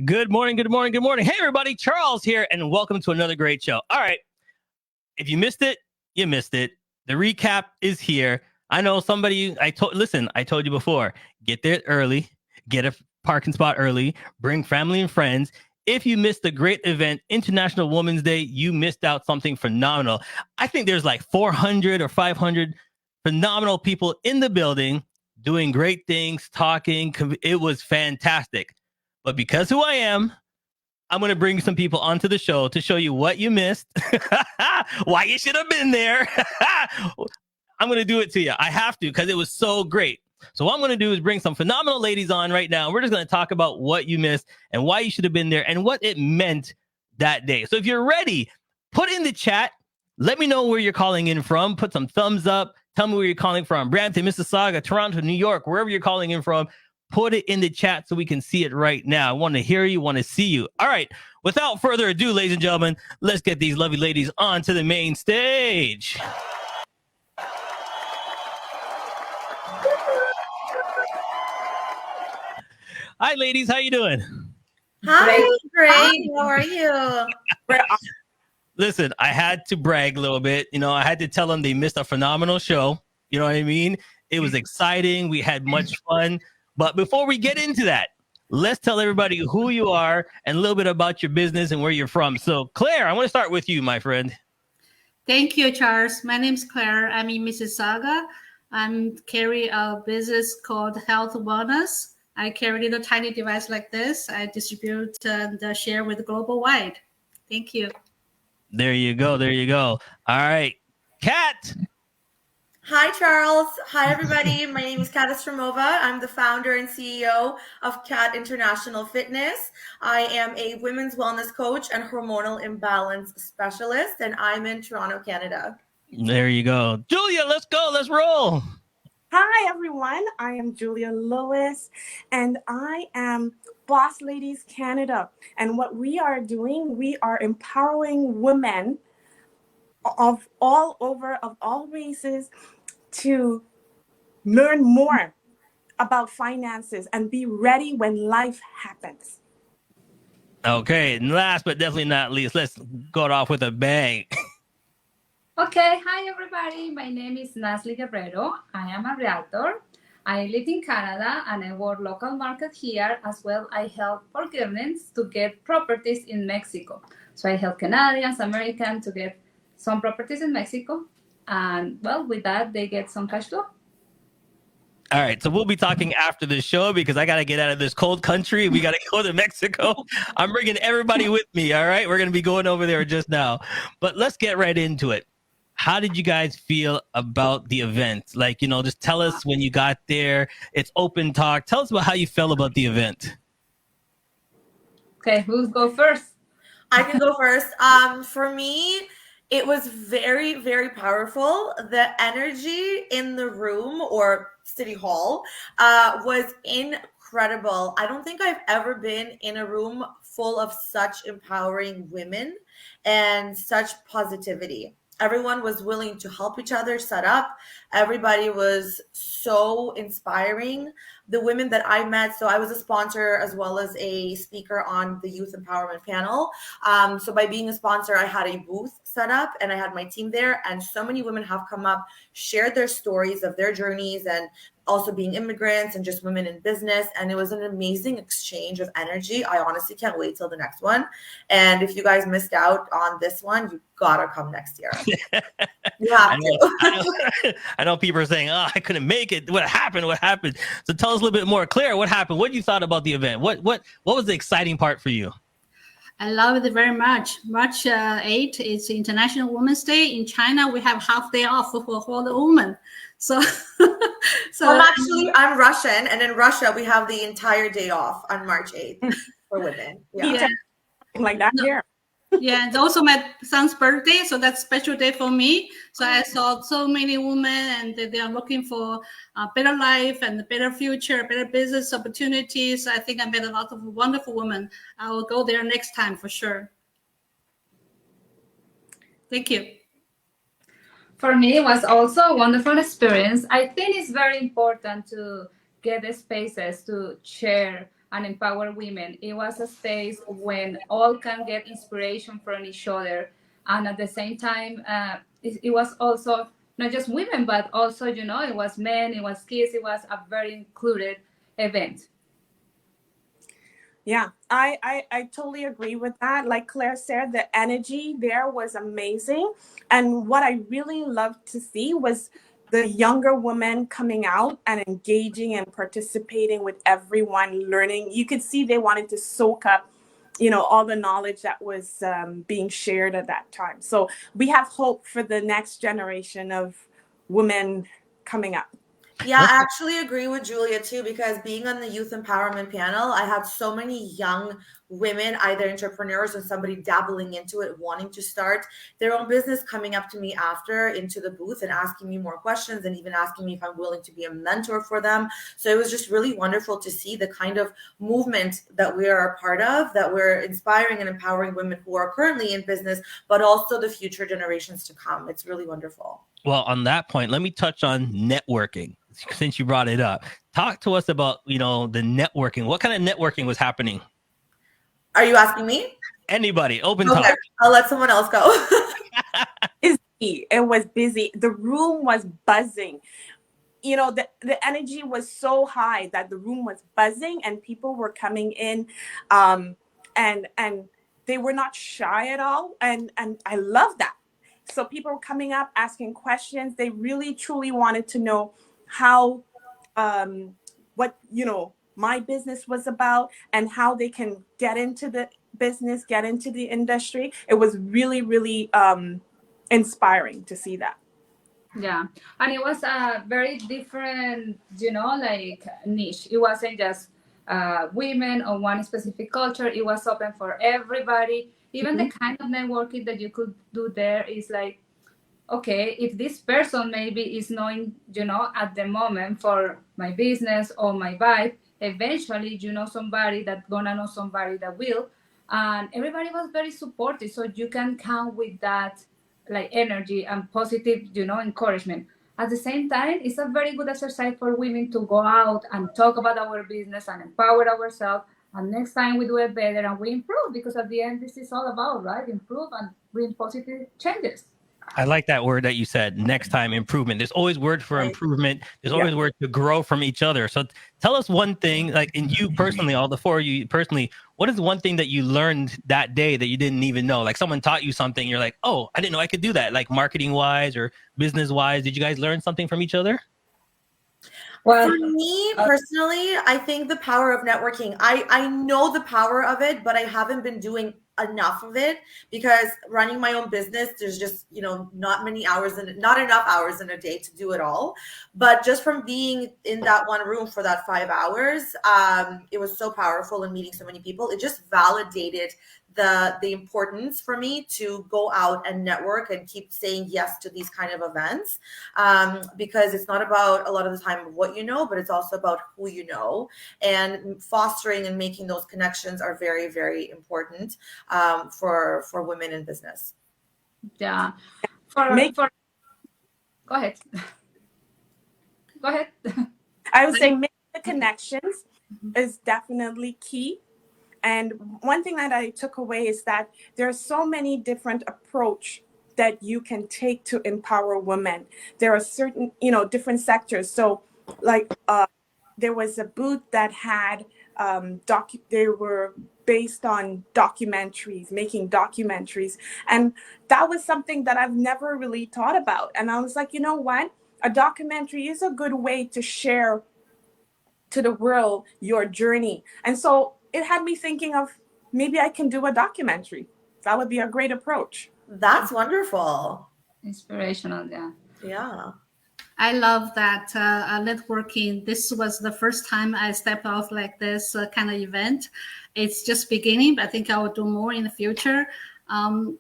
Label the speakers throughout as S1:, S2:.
S1: Good morning, good morning, good morning. Hey, everybody, Charles here, and welcome to another great show. All right, if you missed it, you missed it. The recap is here. I know somebody, I told you before, get there early, get a parking spot early, bring family and friends. If you missed the great event, International Women's Day, you missed out something phenomenal. I think there's like 400 or 500 phenomenal people in the building doing great things, talking. It was fantastic. But because who I am, I'm going to bring some people onto the show to show you what you missed, why you should have been there. I'm going to do it to you. I have to because it was so great. So what I'm going to do is bring some phenomenal ladies on right now. We're just going to talk about what you missed and why you should have been there and what it meant that day. So if you're ready, put in the chat. Let me know where you're calling in from. Put some thumbs up. Tell me where you're calling from. Brampton, Mississauga, Toronto, New York, wherever you're calling in from. Put it in the chat so we can see it right now. I want to hear you, want to see you. All right. Without further ado, ladies and gentlemen, let's get these lovely ladies onto the main stage. Hi, ladies. How you doing?
S2: Hi, great. How are you?
S1: Listen, I had to brag a little bit. You know, I had to tell them they missed a phenomenal show. You know what I mean? It was exciting. We had much fun. But before we get into that, let's tell everybody who you are and a little bit about your business and where you're from. So, Claire, I want to start with you, my friend.
S3: Thank you, Charles. My name is Claire. I'm in Mississauga. I carry a business called Health Wellness. I carry a tiny device like this. I distribute and share with global wide. Thank you.
S1: There you go. There you go. All right. Kat.
S2: Hi, Charles. Hi, everybody. My name is Kat Ostroumova. I'm the founder and CEO of Kat International Fitness. I am a women's wellness coach and hormonal imbalance specialist, and I'm in Toronto, Canada.
S1: There you go. Julia, let's go. Let's roll.
S4: Hi, everyone. I am Julia Lewis, and I am Boss Ladies Canada. And what we are doing, we are empowering women of all over, of all races, to learn more about finances and be ready when life happens.
S1: Okay, and last but definitely not least, let's go off with a bang.
S5: Okay, hi everybody. My name is Nazly Guerrero. I am a realtor. I live in Canada and I work local market here. As well, I help Bulgarians to get properties in Mexico. So I help Canadians, Americans to get some properties in Mexico. And well, with that, they get some cash flow.
S1: All right, so we'll be talking after the show because I got to get out of this cold country. We got to go to Mexico. I'm bringing everybody with me, all right? We're going to be going over there just now. But let's get right into it. How did you guys feel about the event? Like, you know, just tell us when you got there. It's open talk. Tell us about how you felt about the event.
S5: Okay, who's go first?
S2: I can go first. For me, it was very, very powerful. The energy in the room or City Hall was incredible. I don't think I've ever been in a room full of such empowering women and such positivity. Everyone was willing to help each other set up. Everybody was so inspiring. The women that I met, so I was a sponsor as well as a speaker on the youth empowerment panel. So by being a sponsor, I had a booth set up and I had my team there. And so many women have come up, shared their stories of their journeys and also being immigrants and just women in business. And it was an amazing exchange of energy. I honestly can't wait till the next one. And if you guys missed out on this one, you gotta come next year. You have to.
S1: I know people are saying, oh, I couldn't make it. What happened? What happened? So tell us a little bit more. Claire, what happened? What you thought about the event? What was the exciting part for you?
S3: I love it very much. March 8th is International Women's Day. In China, we have half day off for all the women. So,
S2: I'm Russian, and in Russia, we have the entire day off on March 8th for women.
S4: Yeah. Like that here.
S3: Yeah, it's also my son's birthday, so that's a special day for me. So I saw so many women, and they are looking for a better life and a better future, better business opportunities. I think I met a lot of wonderful women. I will go there next time for sure. Thank you.
S5: For me, it was also a wonderful experience. I think it's very important to get the spaces to share and empower women. It was a space when all can get inspiration from each other. And at the same time, it was also not just women, but also, you know, it was men, it was kids, it was a very included event.
S4: Yeah, I totally agree with that. Like Claire said, the energy there was amazing. And what I really loved to see was the younger women coming out and engaging and participating with everyone, learning. You could see they wanted to soak up, you know, all the knowledge that was being shared at that time. So we have hope for the next generation of women coming up.
S2: Yeah, I actually agree with Julia too, because being on the youth empowerment panel, I had so many young women, either entrepreneurs or somebody dabbling into it, wanting to start their own business, coming up to me after into the booth and asking me more questions and even asking me if I'm willing to be a mentor for them. So it was just really wonderful to see the kind of movement that we are a part of, that we're inspiring and empowering women who are currently in business, but also the future generations to come. It's really wonderful.
S1: Well, on that point, let me touch on networking since you brought it up. Talk to us about, you know, the networking. What kind of networking was happening?
S2: Are you asking me?
S1: Anybody, open
S2: Okay,
S1: talk.
S2: I'll let someone else go.
S4: It was busy. The room was buzzing. You know, the energy was so high that the room was buzzing and people were coming in and they were not shy at all. And I love that. So people were coming up, asking questions. They really, truly wanted to know how, what, you know, my business was about and how they can get into the business, get into the industry. It was really, really inspiring to see that.
S5: Yeah, and it was a very different, you know, like niche. It wasn't just women or one specific culture. It was open for everybody. Even the kind of networking that you could do there is like, okay, if this person maybe is knowing, you know, at the moment for my business or my vibe, eventually you know somebody that's gonna know somebody that will. And everybody was very supportive. So you can count with that like energy and positive, you know, encouragement. At the same time, it's a very good exercise for women to go out and talk about our business and empower ourselves. And next time we do it better and we improve, because at the end, this is all about, right? Improve and bring positive changes.
S1: I like that word that you said, next time, improvement. There's always word for improvement. There's always word to grow from each other. So tell us one thing, like, in you personally, all the four of you personally, what is one thing that you learned that day that you didn't even know? Like someone taught you something, you're like, oh, I didn't know I could do that. Like marketing wise or business wise, did you guys learn something from each other?
S2: Well, for me personally, I think the power of networking, I know the power of it, but I haven't been doing enough of it because running my own business, there's just, you know, not enough hours in a day to do it all. But just from being in that one room for that 5 hours, it was so powerful and meeting so many people. It just validated the importance for me to go out and network and keep saying yes to these kind of events, because it's not about a lot of the time what you know, but it's also about who you know, and fostering and making those connections are very, very important for women in business.
S5: Yeah. Go ahead. Go ahead.
S4: I would say making the connections is definitely key. And one thing that I took away is that there are so many different approach that you can take to empower women. There are certain, you know, different sectors. So like there was a booth that had, they were based on documentaries, making documentaries. And that was something that I've never really thought about. And I was like, you know what? A documentary is a good way to share to the world your journey. And so it had me thinking of maybe I can do a documentary. That would be a great approach.
S2: That's wonderful.
S5: Inspirational, yeah.
S2: Yeah.
S3: I love that networking. This was the first time I stepped off like this kind of event. It's just beginning, but I think I will do more in the future.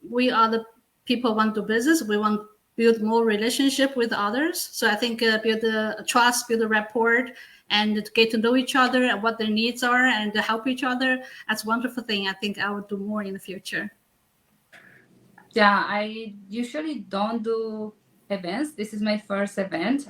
S3: We are the people who want to do business. We want to build more relationship with others. So I think build a trust, build a rapport, and get to know each other and what their needs are and to help each other. That's a wonderful thing. I think I will do more in the future.
S5: Yeah, I usually don't do events. This is my first event.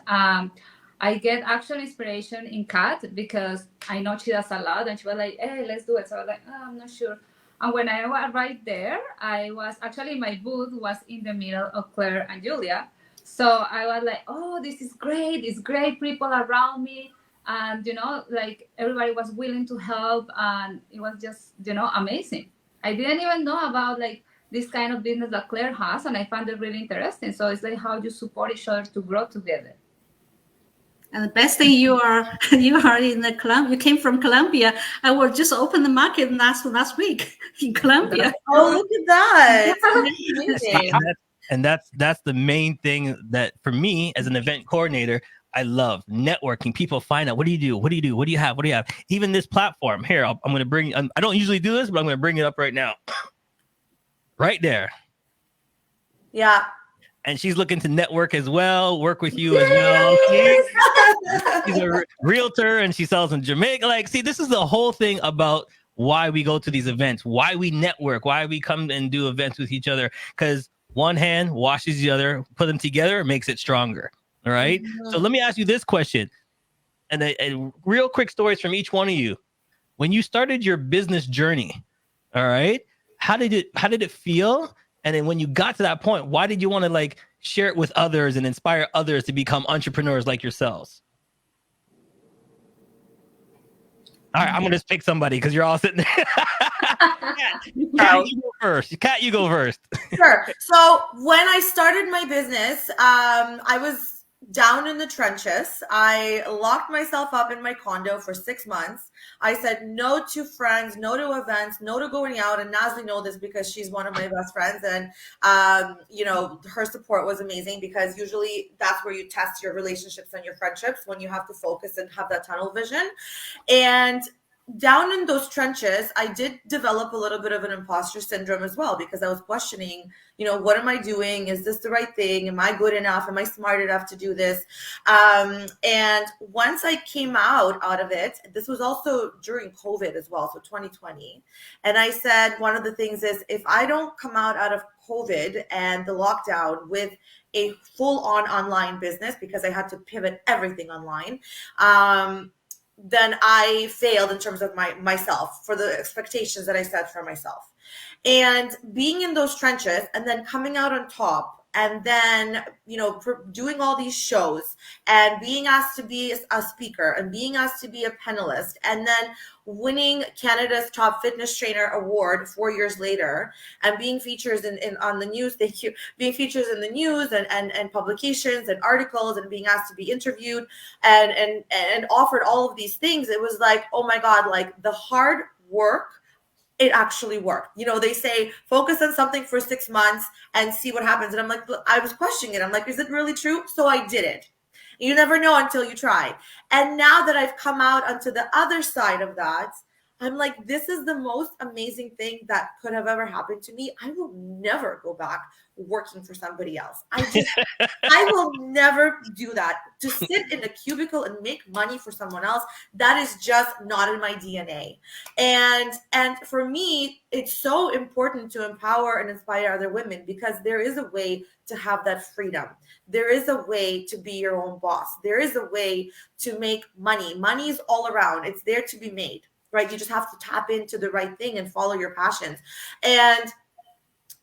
S5: I get actual inspiration in Kat because I know she does a lot, and she was like, "Hey, let's do it." So I was like, "Oh, I'm not sure." And when I was right there, I was actually, my booth was in the middle of Claire and Julia. So I was like, "Oh, this is great! It's great people around me." And like everybody was willing to help, and it was just amazing. I didn't even know about like this kind of business that Claire has, and I found it really interesting. So it's like how you support each other to grow together.
S3: And the best thing, you are in the Colombia. You came from Colombia. I will just open the market last week in Colombia.
S2: Oh, look at that! Amazing.
S1: And that's the main thing that for me as an event coordinator, I love networking. People find out, what do you do? What do you do? What do you have? What do you have? Even this platform here, I'm going to bring, I don't usually do this, but I'm going to bring it up right now. Right there.
S2: Yeah.
S1: And she's looking to network as well, work with you as well. She's a realtor and she sells in Jamaica. Like, see, this is the whole thing about why we go to these events, why we network, why we come and do events with each other. Because one hand washes the other, put them together, makes it stronger. All right. So let me ask you this question, and a real quick stories from each one of you. When you started your business journey, all right, how did it feel? And then when you got to that point, why did you want to like share it with others and inspire others to become entrepreneurs like yourselves? All right, I'm going to pick somebody because you're all sitting there. Kat, you go first. Kat, you go first.
S2: Sure. So when I started my business, I was down in the trenches. I locked myself up in my condo for 6 months. I said no to friends, no to events, no to going out. And Nazly knows this because she's one of my best friends. And, her support was amazing because usually that's where you test your relationships and your friendships, when you have to focus and have that tunnel vision. And down in those trenches, I did develop a little bit of an imposter syndrome as well, because I was questioning, what am I doing? Is this the right thing? Am I good enough? Am I smart enough to do this? And once I came out of it, this was also during COVID as well, so 2020. And I said, one of the things is, if I don't come out of COVID and the lockdown with a full-on online business, because I had to pivot everything online, then I failed in terms of myself, for the expectations that I set for myself. And being in those trenches and then coming out on top, and then, doing all these shows and being asked to be a speaker and being asked to be a panelist, and then winning Canada's Top Fitness Trainer Award 4 years later, and being featured on the news, being featured in the news and publications and articles, and being asked to be interviewed and offered all of these things. It was like, oh my God, like the hard work, it actually worked. They say focus on something for 6 months and see what happens. And I'm like, I was questioning it. I'm like, is it really true? So I did it. You never know until you try. And now that I've come out onto the other side of that, I'm like, this is the most amazing thing that could have ever happened to me. I will never go back working for somebody else. I will never do that. To sit in a cubicle and make money for someone else, that is just not in my DNA. And for me, it's so important to empower and inspire other women, because there is a way to have that freedom. There is a way to be your own boss. There is a way to make money. Money is all around. It's there to be made. Right? You just have to tap into the right thing and follow your passions. And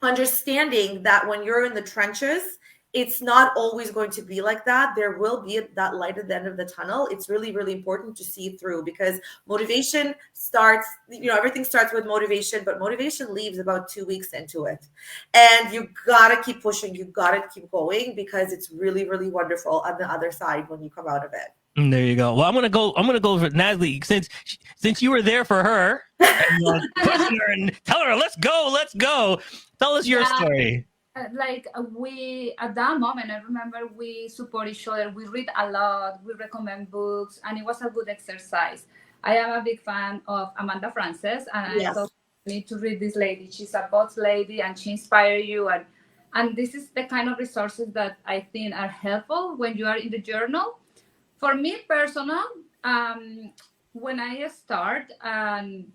S2: understanding that when you're in the trenches, it's not always going to be like that. There will be that light at the end of the tunnel. It's really, really important to see through, because motivation starts, everything starts with motivation, but motivation leaves about 2 weeks into it. And you got to keep pushing. You got to keep going, because it's really, really wonderful on the other side when you come out of it.
S1: There you go. Well, I'm gonna go for Nazly, since you were there for her, and, question her and tell her, let's go. Tell us your story.
S5: We, at that moment, I remember we support each other. We read a lot. We recommend books, and it was a good exercise. I am a big fan of Amanda Frances, and I thought you need to read this lady. She's a boss lady, and she inspires you. And this is the kind of resources that I think are helpful when you are in the journal. For me personal, when I start, and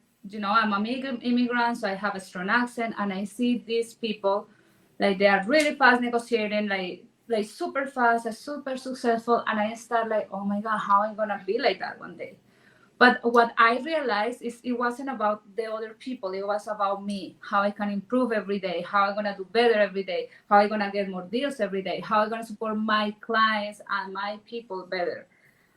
S5: I'm an immigrant, so I have a strong accent, and I see these people, like they are really fast negotiating, like like super fast and super successful, and I start like, oh my god, how am I gonna be like that one day? But what I realized is it wasn't about the other people. It was about me, how I can improve every day, how I'm going to do better every day, how I'm going to get more deals every day, how I'm going to support my clients and my people better.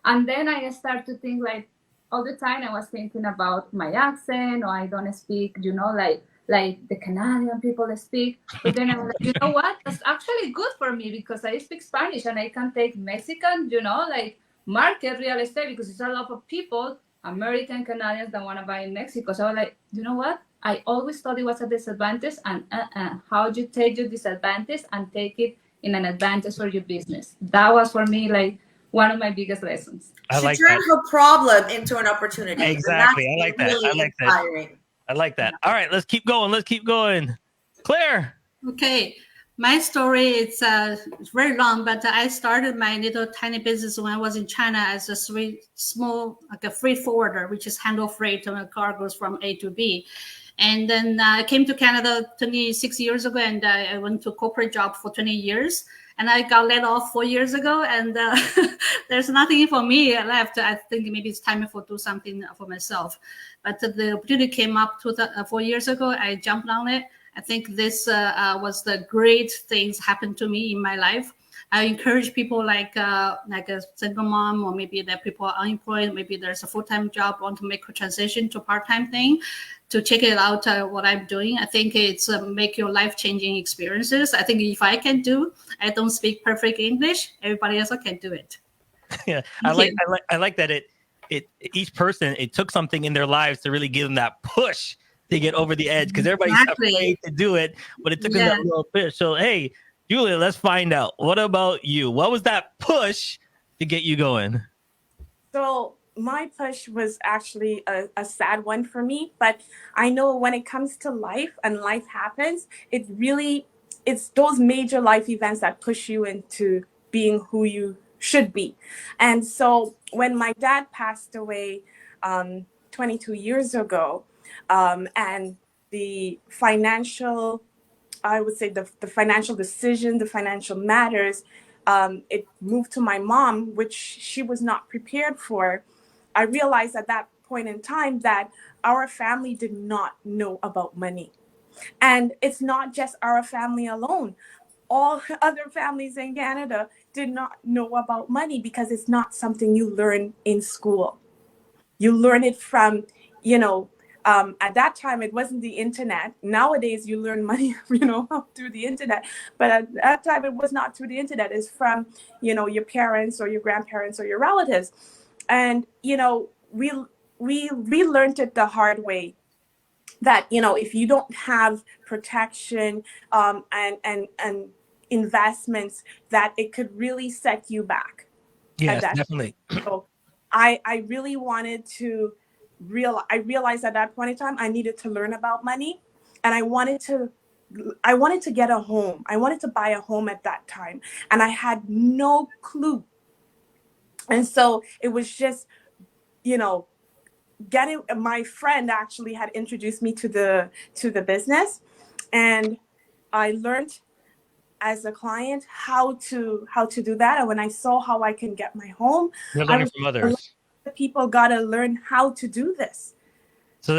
S5: And then I start to think like all the time I was thinking about my accent, or I don't speak, like the Canadian people speak. But then I was like, you know what? That's actually good for me because I speak Spanish and I can take Mexican, like market real estate because it's a lot of people, American Canadians that want to buy in Mexico. So I was like, you know what? I always thought it was a disadvantage, and how do you take your disadvantage and take it in an advantage for your business? That was for me like one of my biggest lessons.
S1: I
S2: She
S1: like
S2: turned
S1: that.
S2: her problem into an opportunity. and
S1: Exactly. I
S2: that's
S1: like that.
S2: really
S1: I like that.
S2: inspiring.
S1: I like that. All right, let's keep going. Let's keep going. Claire.
S3: Okay, my story it's very long, but I started my little tiny business when I was in China as a small like a freight forwarder, which is handle freight when a car goes from A to B. And then I came to Canada 26 years ago, and I went to a corporate job for 20 years. And I got laid off 4 years ago, and there's nothing for me left. I think maybe it's time for do something for myself. But the opportunity came up 4 years ago. I jumped on it. I think this was the great things happened to me in my life. I encourage people like a single mom, or maybe that people are unemployed, maybe there's a full-time job, want to make a transition to part-time thing, to check it out what I'm doing. I think it's make your life-changing experiences. I think if I can do, I don't speak perfect English, everybody else can do it.
S1: Yeah, I like that each person, it took something in their lives to really give them that push to get over the edge, because everybody's afraid to do it, but it took them that little push. So, hey, Julia, let's find out. What about you? What was that push to get you going?
S4: So my push was actually a sad one for me, but I know when it comes to life and life happens, it's those major life events that push you into being who you should be. And so when my dad passed away 22 years ago, and the financial, I would say the financial decision, the financial matters, it moved to my mom, which she was not prepared for. I realized at that point in time that our family did not know about money. And it's not just our family alone. All other families in Canada did not know about money because it's not something you learn in school. You learn it from, at that time, it wasn't the internet. Nowadays, you learn money, through the internet. But at that time, it was not through the internet. It's from, your parents or your grandparents or your relatives. And, we learned it the hard way that, if you don't have protection and investments, that it could really set you back.
S1: Yes, definitely.
S4: So I really wanted to I realized at that point in time I needed to learn about money, and I wanted to get a home. I wanted to buy a home at that time, and I had no clue. And so it was just, my friend actually had introduced me to the business, and I learned as a client how to do that. And when I saw how I can get my home,
S1: you're learning from others.
S4: People got to learn how to do this. So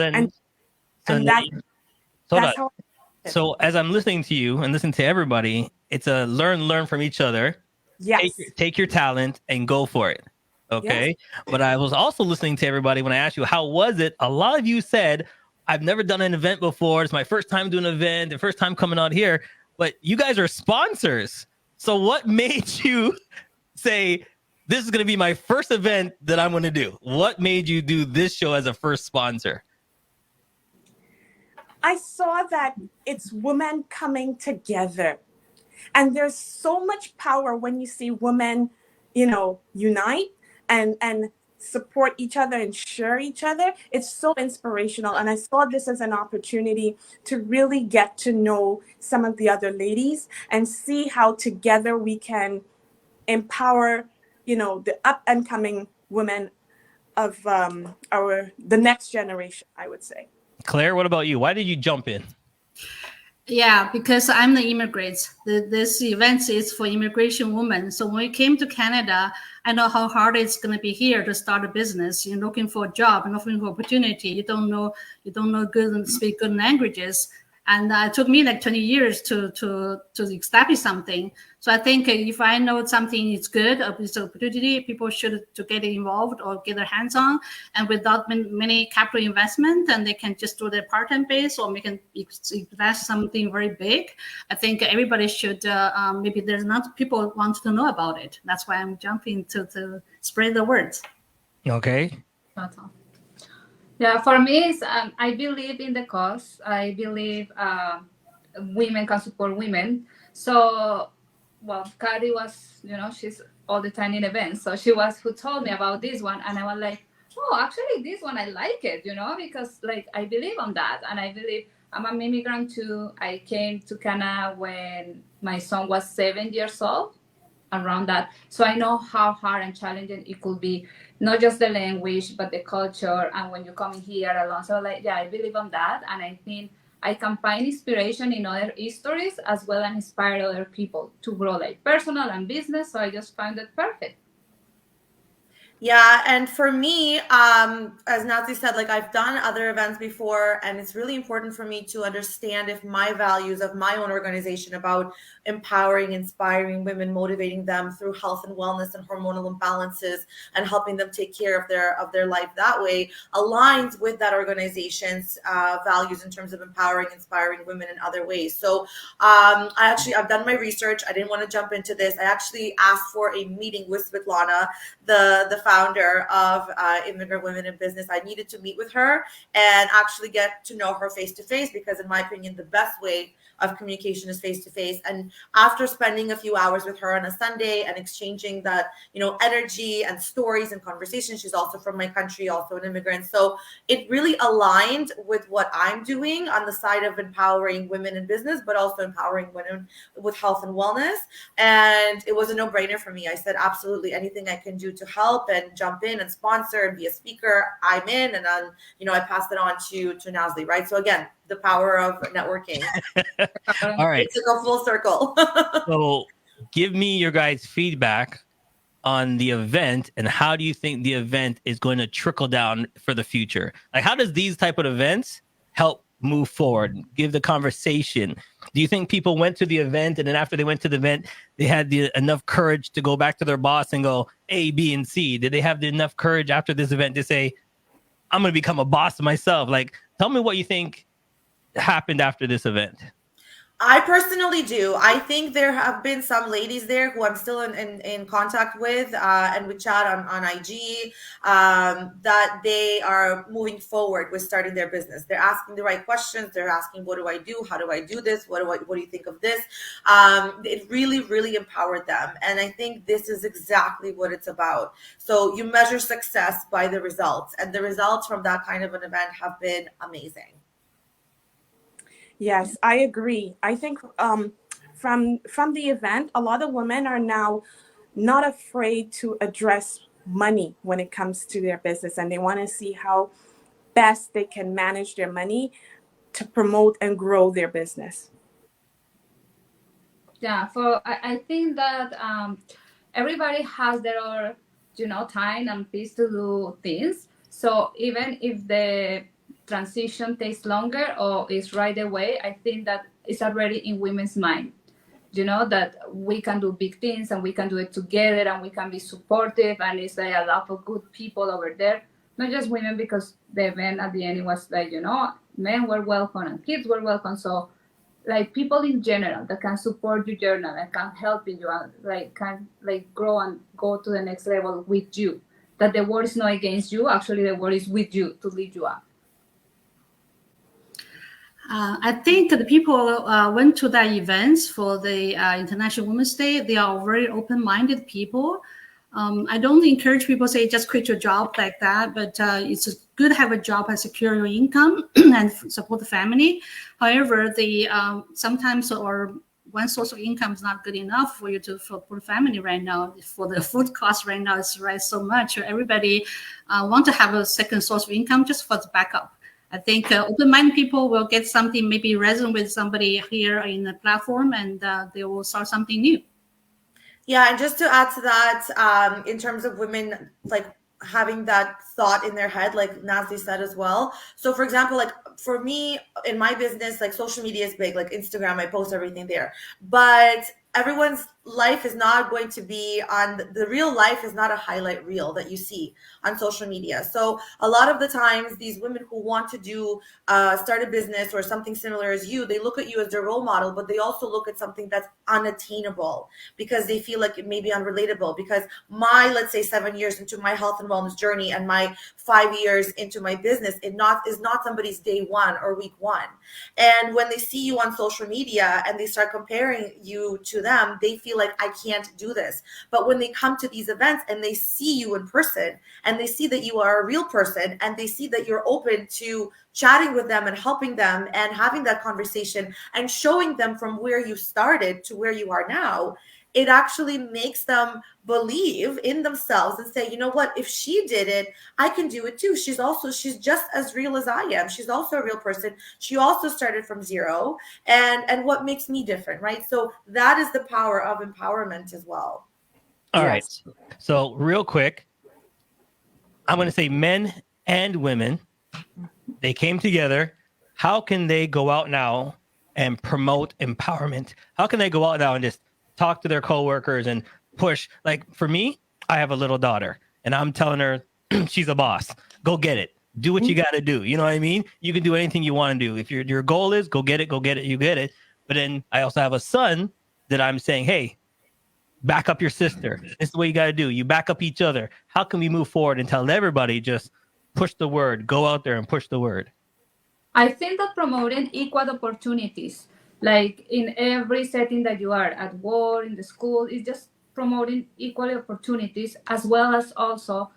S1: as I'm listening to you and listening to everybody, it's a learn from each other.
S4: Yes.
S1: Take your talent and go for it. Okay. Yes. But I was also listening to everybody when I asked you, how was it? A lot of you said, I've never done an event before. It's my first time doing an event, the first time coming out here. But you guys are sponsors. So what made you say, this is going to be my first event that I'm going to do? What made you do this show as a first sponsor?
S4: I saw that it's women coming together. And there's so much power when you see women, unite and support each other and share each other. It's so inspirational. And I saw this as an opportunity to really get to know some of the other ladies and see how together we can empower, the up and coming women of the next generation, I would say.
S1: Claire, what about you? Why did you jump in?
S3: Yeah, because I'm the immigrant. This event is for immigration women. So when we came to Canada, I know how hard it's going to be here to start a business. You're looking for a job, looking for opportunity. You don't know good and speak good languages. And it took me like 20 years to establish something. So I think if I know something is good, it's an opportunity, people should to get involved or get their hands on. And without many capital investment, and they can just do their part-time base or invest something very big. I think everybody should, maybe there's not people want to know about it. That's why I'm jumping to spread the word.
S1: Okay.
S5: That's all. Yeah, for me, it's, I believe in the cause. I believe women can support women. So, well, Kari was, she's all the time in events. So she was who told me about this one. And I was like, oh, actually, this one, I like it, because like I believe on that. And I believe I'm an immigrant too. I came to Canada when my son was 7 years old, around that. So I know how hard and challenging it could be, not just the language, but the culture. And when you come here alone, so like, yeah, I believe on that. And I think I can find inspiration in other histories as well and inspire other people to grow like personal and business. So I just found it perfect.
S2: Yeah, and for me, as Nazly said, like I've done other events before, and it's really important for me to understand if my values of my own organization about empowering, inspiring women, motivating them through health and wellness and hormonal imbalances, and helping them take care of their life that way aligns with that organization's values in terms of empowering, inspiring women in other ways. So I've done my research. I didn't want to jump into this. I actually asked for a meeting with Svetlana, the founder of Immigrant Women in Business. I needed to meet with her and actually get to know her face to face, because in my opinion, the best way of communication is face to face. And after spending a few hours with her on a Sunday and exchanging that, energy and stories and conversations, she's also from my country, also an immigrant. So it really aligned with what I'm doing on the side of empowering women in business, but also empowering women with health and wellness. And it was a no-brainer for me. I said, absolutely, anything I can do to help and jump in and sponsor and be a speaker, I'm in. And then, I passed it on to Nazly, right? So again, the power of networking.
S1: All right.
S2: It took a full circle.
S1: So give me your guys' feedback on the event, and how do you think the event is going to trickle down for the future? Like, how does these type of events help move forward, give the conversation? Do you think people went to the event, and then after they went to the event, they had enough courage to go back to their boss and go A, B, and C? Did they have enough courage after this event to say, I'm going to become a boss myself? Like, tell me what you think happened after this event.
S2: I personally do. I think there have been some ladies there who I'm still in contact with, and we chat on IG, that they are moving forward with starting their business. They're asking the right questions. They're asking, what do I do? How do I do this? What do you think of this? It really, really empowered them. And I think this is exactly what it's about. So you measure success by the results, and the results from that kind of an event have been amazing.
S4: Yes, I agree. I think from the event, a lot of women are now not afraid to address money when it comes to their business, and they want to see how best they can manage their money to promote and grow their business.
S5: Yeah, I think that everybody has their own, time and peace to do things. So even if the transition takes longer or is right away, I think that it's already in women's mind, that we can do big things and we can do it together and we can be supportive, and it's like a lot of good people over there, not just women, because the event at the end was like, men were welcome and kids were welcome. So like people in general that can support your journey and can help you and can grow and go to the next level with you, that the world is not against you, actually the world is with you to lead you up.
S3: I think the people went to the events for the International Women's Day. They are very open-minded people. I don't encourage people to say just quit your job like that, but it's good to have a job and secure your income and support the family. However, sometimes or one source of income is not good enough for you to support family right now. For the food cost right now is rise so much. Everybody want to have a second source of income just for the backup. I think open-minded people will get something, maybe resonate with somebody here in the platform, and they will start something new.
S2: Yeah, and just to add to that, in terms of women, like having that thought in their head, like Nazly said as well. So for example, like for me in my business, like social media is big, like Instagram, I post everything there. But everyone's life is not going to be on the real life is not a highlight reel that you see on social media. So a lot of the times these women who want to do start a business or something similar as you, they look at you as their role model, but they also look at something that's unattainable because they feel like it may be unrelatable. Because my, let's say 7 years into my health and wellness journey and my 5 years into my business, is not somebody's day one or week one. And when they see you on social media and they start comparing you to them, they feel like I can't do this. But when they come to these events and they see you in person and they see that you are a real person and they see that you're open to chatting with them and helping them and having that conversation and showing them from where you started to where you are now, it actually makes them believe in themselves and say, you know what, if she did it, I can do it too. She's just as real as I am. She's also a real person. She also started from zero. And what makes me different, right? So that is the power of empowerment as well.
S1: All right. So real quick, I'm going to say men and women, they came together. How can they go out now and promote empowerment? How can they go out now and just talk to their coworkers and push? Like for me, I have a little daughter and I'm telling her she's a boss. Go get it. Do what you got to do. You know what I mean? You can do anything you want to do. If your goal is go get it, you get it. But then I also have a son that I'm saying, hey, back up your sister. This is the way you got to do. You back up each other. How can we move forward and tell everybody just push the word, go out there and push the word?
S5: I think that promoting equal opportunities, like in every setting that you are at work, in the school, is just promoting equal opportunities, as well as also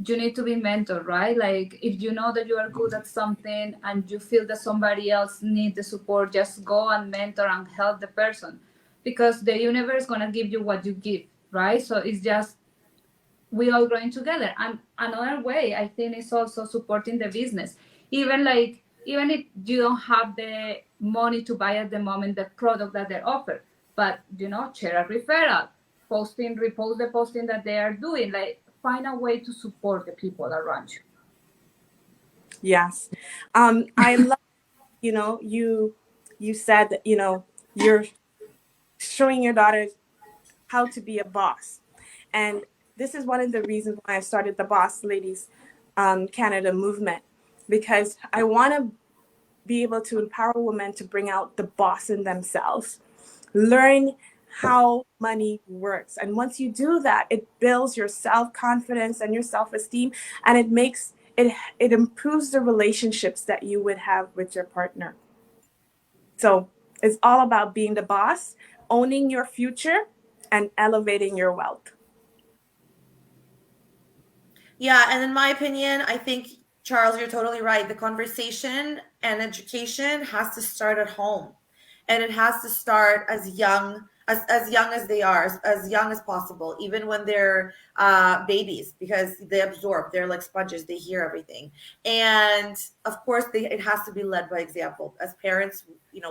S5: you need to be mentored, right? Like if you know that you are good at something and you feel that somebody else needs the support, just go and mentor and help the person, because the universe is going to give you what you give, right? So it's just we all growing together. And another way I think is also supporting the business, even if you don't have the money to buy at the moment the product that they offer, but share a referral, repost the posting that they are doing, like find a way to support the people around you.
S4: Yes. I love, you said that, you're showing your daughters how to be a boss. And this is one of the reasons why I started the Boss Ladies Canada movement, because I want to be able to empower women to bring out the boss in themselves, learn how money works. And once you do that, it builds your self-confidence and your self-esteem, and it improves the relationships that you would have with your partner. So it's all about being the boss, owning your future, and elevating your wealth.
S2: Yeah, and in my opinion, I think, Charles, you're totally right. The conversation and education has to start at home, and it has to start as young as they are, as young as possible, even when they're babies, because they absorb. They're like sponges. They hear everything. And of course, it has to be led by example. As parents,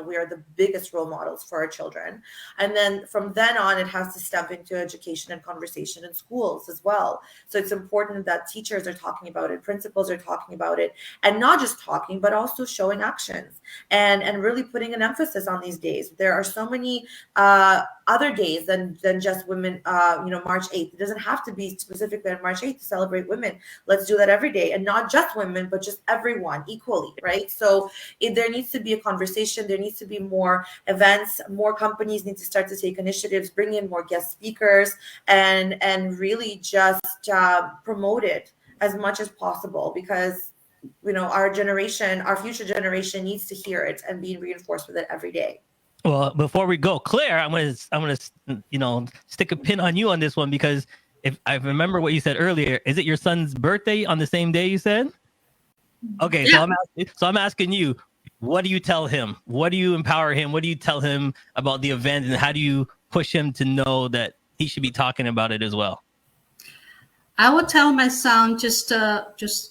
S2: we are the biggest role models for our children. And then from then on, it has to step into education and conversation in schools as well. So it's important that teachers are talking about it, principals are talking about it, and not just talking, but also showing actions and really putting an emphasis on these days. There are so many other days than just women, March 8th. It doesn't have to be specifically on March 8th to celebrate women. Let's do that every day, and not just women, but just everyone equally, right? So there needs to be a conversation. There needs to be more events. More companies need to start to take initiatives, bring in more guest speakers, and really just promote it as much as possible, because our future generation needs to hear it and be reinforced with it every day.
S1: Well, before we go, Claire, I'm gonna stick a pin on you on this one, because if I remember what you said earlier, is it your son's birthday on the same day you said? Okay, yeah. So I'm asking you, what do you tell him? What do you empower him? What do you tell him about the event, and how do you push him to know that he should be talking about it as well?
S3: I would tell my son just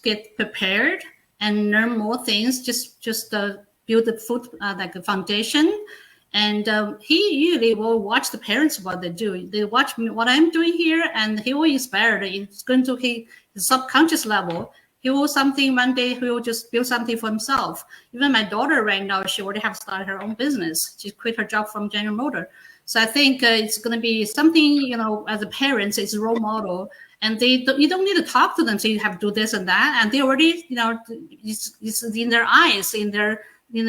S3: get prepared and learn more things. Just build the foot like a foundation. And he usually will watch the parents what they do. They watch me, what I'm doing here, and he will inspire. It's going to his subconscious level. He will something one day. He will just build something for himself. Even my daughter right now, she already have started her own business. She quit her job from General Motors. So I think it's going to be something, as a parent, it's a role model. And you don't need to talk to them. So you have to do this and that. And they already, it's in their eyes, in their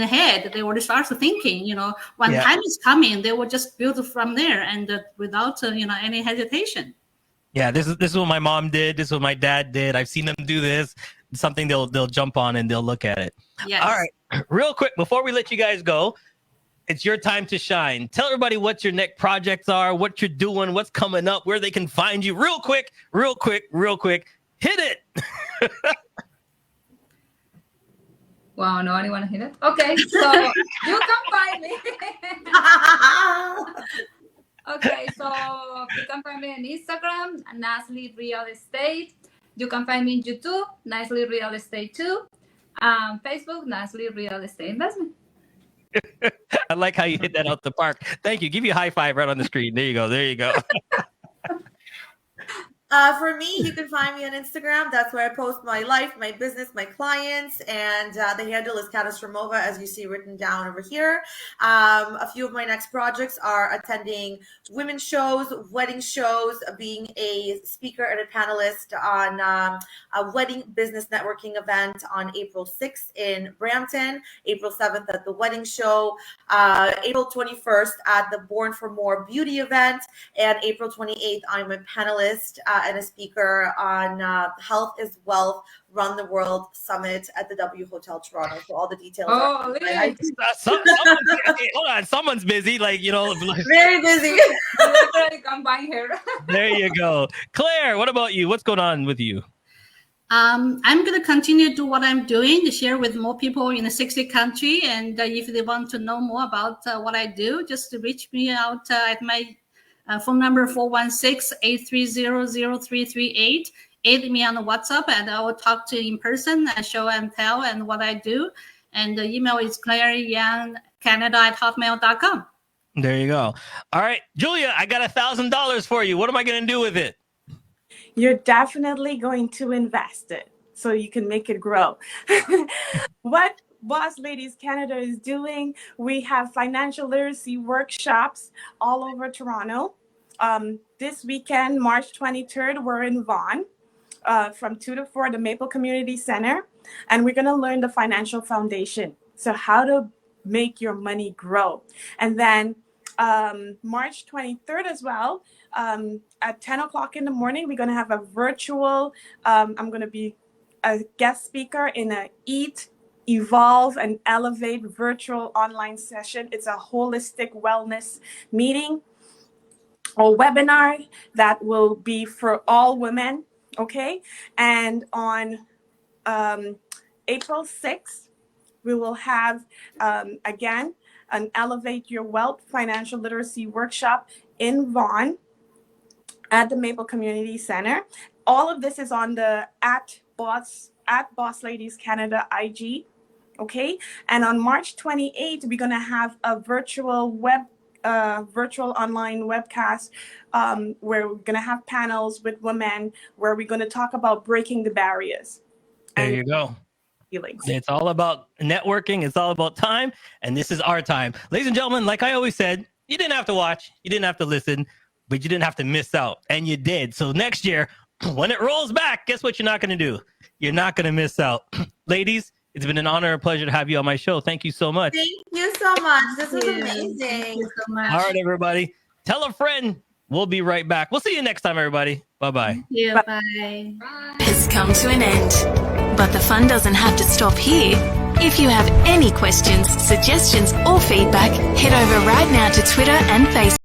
S3: head. They already start thinking, when time is coming, they will just build from there and without, any hesitation.
S1: Yeah, this is what my mom did. This is what my dad did. I've seen them do this. It's something they'll jump on and they'll look at it.
S3: Yes.
S1: All right. Real quick, before we let you guys go, it's your time to shine. Tell everybody what your next projects are, what you're doing, what's coming up, where they can find you. Real quick. Hit it.
S5: Wow, no one want to hit it? Okay, so you can find me. Okay, so you can find me on Instagram, Nazly Real Estate. You can find me on YouTube, Nazly Real Estate 2. Facebook, Nazly Real Estate Investment.
S1: I like how you hit that out the park. Thank you. Give you a high five right on the screen. There you go.
S2: For me, you can find me on Instagram. That's where I post my life, my business, my clients, and the handle is Kat Ostroumova, as you see written down over here. A few of my next projects are attending women's shows, wedding shows, being a speaker and a panelist on a wedding business networking event on April 6th in Brampton, April 7th at the wedding show, April 21st at the Born for More beauty event, and April 28th, I'm a panelist and a speaker on Health is Wealth, Run the World Summit at the W Hotel Toronto. So all the details.
S5: Oh, really?
S1: Hold on. Someone's busy.
S2: Very busy.
S5: Come by here.
S1: There you go. Claire, what about you? What's going on with you?
S3: I'm going to continue to do what I'm doing, to share with more people in the 60 country. And if they want to know more about what I do, just reach me out at my phone number 416-830-0338. Add me on the WhatsApp, and I will talk to you in person and show and tell and what I do. And the email is claireyoungcanada@hotmail.com.
S1: There you go. All right, Julia, I got $1,000 for you. What am I going to do with it?
S4: You're definitely going to invest it so you can make it grow. What Boss Ladies Canada is doing, we have financial literacy workshops all over Toronto. This weekend, March 23rd, we're in Vaughan from 2 to 4 at the Maple Community Center. And we're going to learn the financial foundation. So how to make your money grow. And then March 23rd as well, at 10 o'clock in the morning, we're going to have a virtual, I'm going to be a guest speaker in a Eat, Evolve, and Elevate virtual online session. It's a holistic wellness meeting or webinar that will be for all women, okay? And on April 6th, we will have, again, an Elevate Your Wealth Financial Literacy Workshop in Vaughan at the Maple Community Center. All of this is on the at Boss Ladies Canada IG, okay? And on March 28th, we're gonna have a virtual online webcast where we're gonna have panels with women where we're gonna talk about breaking the barriers.
S1: There you go.
S4: Feelings.
S1: It's all about networking. It's all about time. And this is our time. Ladies and gentlemen, like I always said, you didn't have to watch, you didn't have to listen, but you didn't have to miss out. And you did. So next year, when it rolls back, guess what you're not going to do? You're not going to miss out. Ladies, it's been an honor and pleasure to have you on my show. Thank you so much.
S2: Thank you so much. This was amazing.
S3: Thank you so much.
S1: All right, everybody. Tell a friend. We'll be right back. We'll see you next time, everybody. Bye-bye.
S3: Thank you. Bye.
S6: Has come to an end. But the fun doesn't have to stop here. If you have any questions, suggestions, or feedback, head over right now to Twitter and Facebook.